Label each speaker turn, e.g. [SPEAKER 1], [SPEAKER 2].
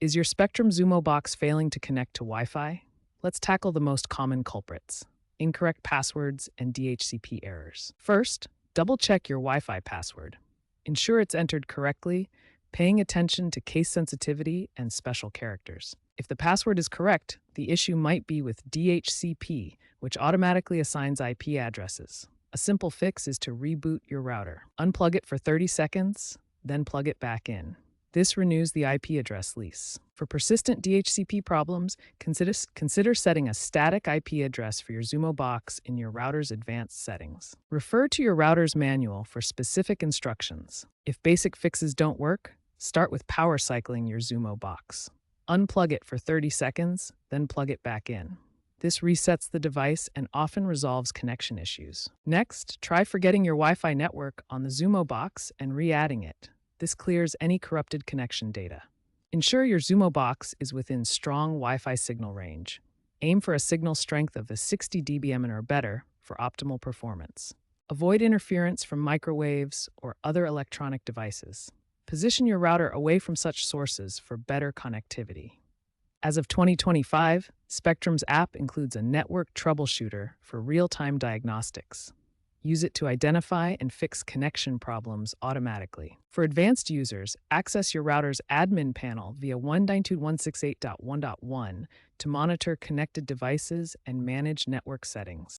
[SPEAKER 1] Is your Spectrum Xumo Box failing to connect to Wi-Fi? Let's tackle the most common culprits: incorrect passwords and DHCP errors. First, double-check your Wi-Fi password. Ensure it's entered correctly, paying attention to case sensitivity and special characters. If the password is correct, the issue might be with DHCP, which automatically assigns IP addresses. A simple fix is to reboot your router. Unplug it for 30 seconds, then plug it back in. This renews the IP address lease. For persistent DHCP problems, consider setting a static IP address for your Xumo box in your router's advanced settings. Refer to your router's manual for specific instructions. If basic fixes don't work, start with power cycling your Xumo box. Unplug it for 30 seconds, then plug it back in. This resets the device and often resolves connection issues. Next, try forgetting your Wi-Fi network on the Xumo box and re-adding it. This clears any corrupted connection data. Ensure your Xumo box is within strong Wi-Fi signal range. Aim for a signal strength of 60 dBm or better for optimal performance. Avoid interference from microwaves or other electronic devices. Position your router away from such sources for better connectivity. As of 2025, Spectrum's app includes a network troubleshooter for real-time diagnostics. Use it to identify and fix connection problems automatically. For advanced users, access your router's admin panel via 192.168.1.1 to monitor connected devices and manage network settings.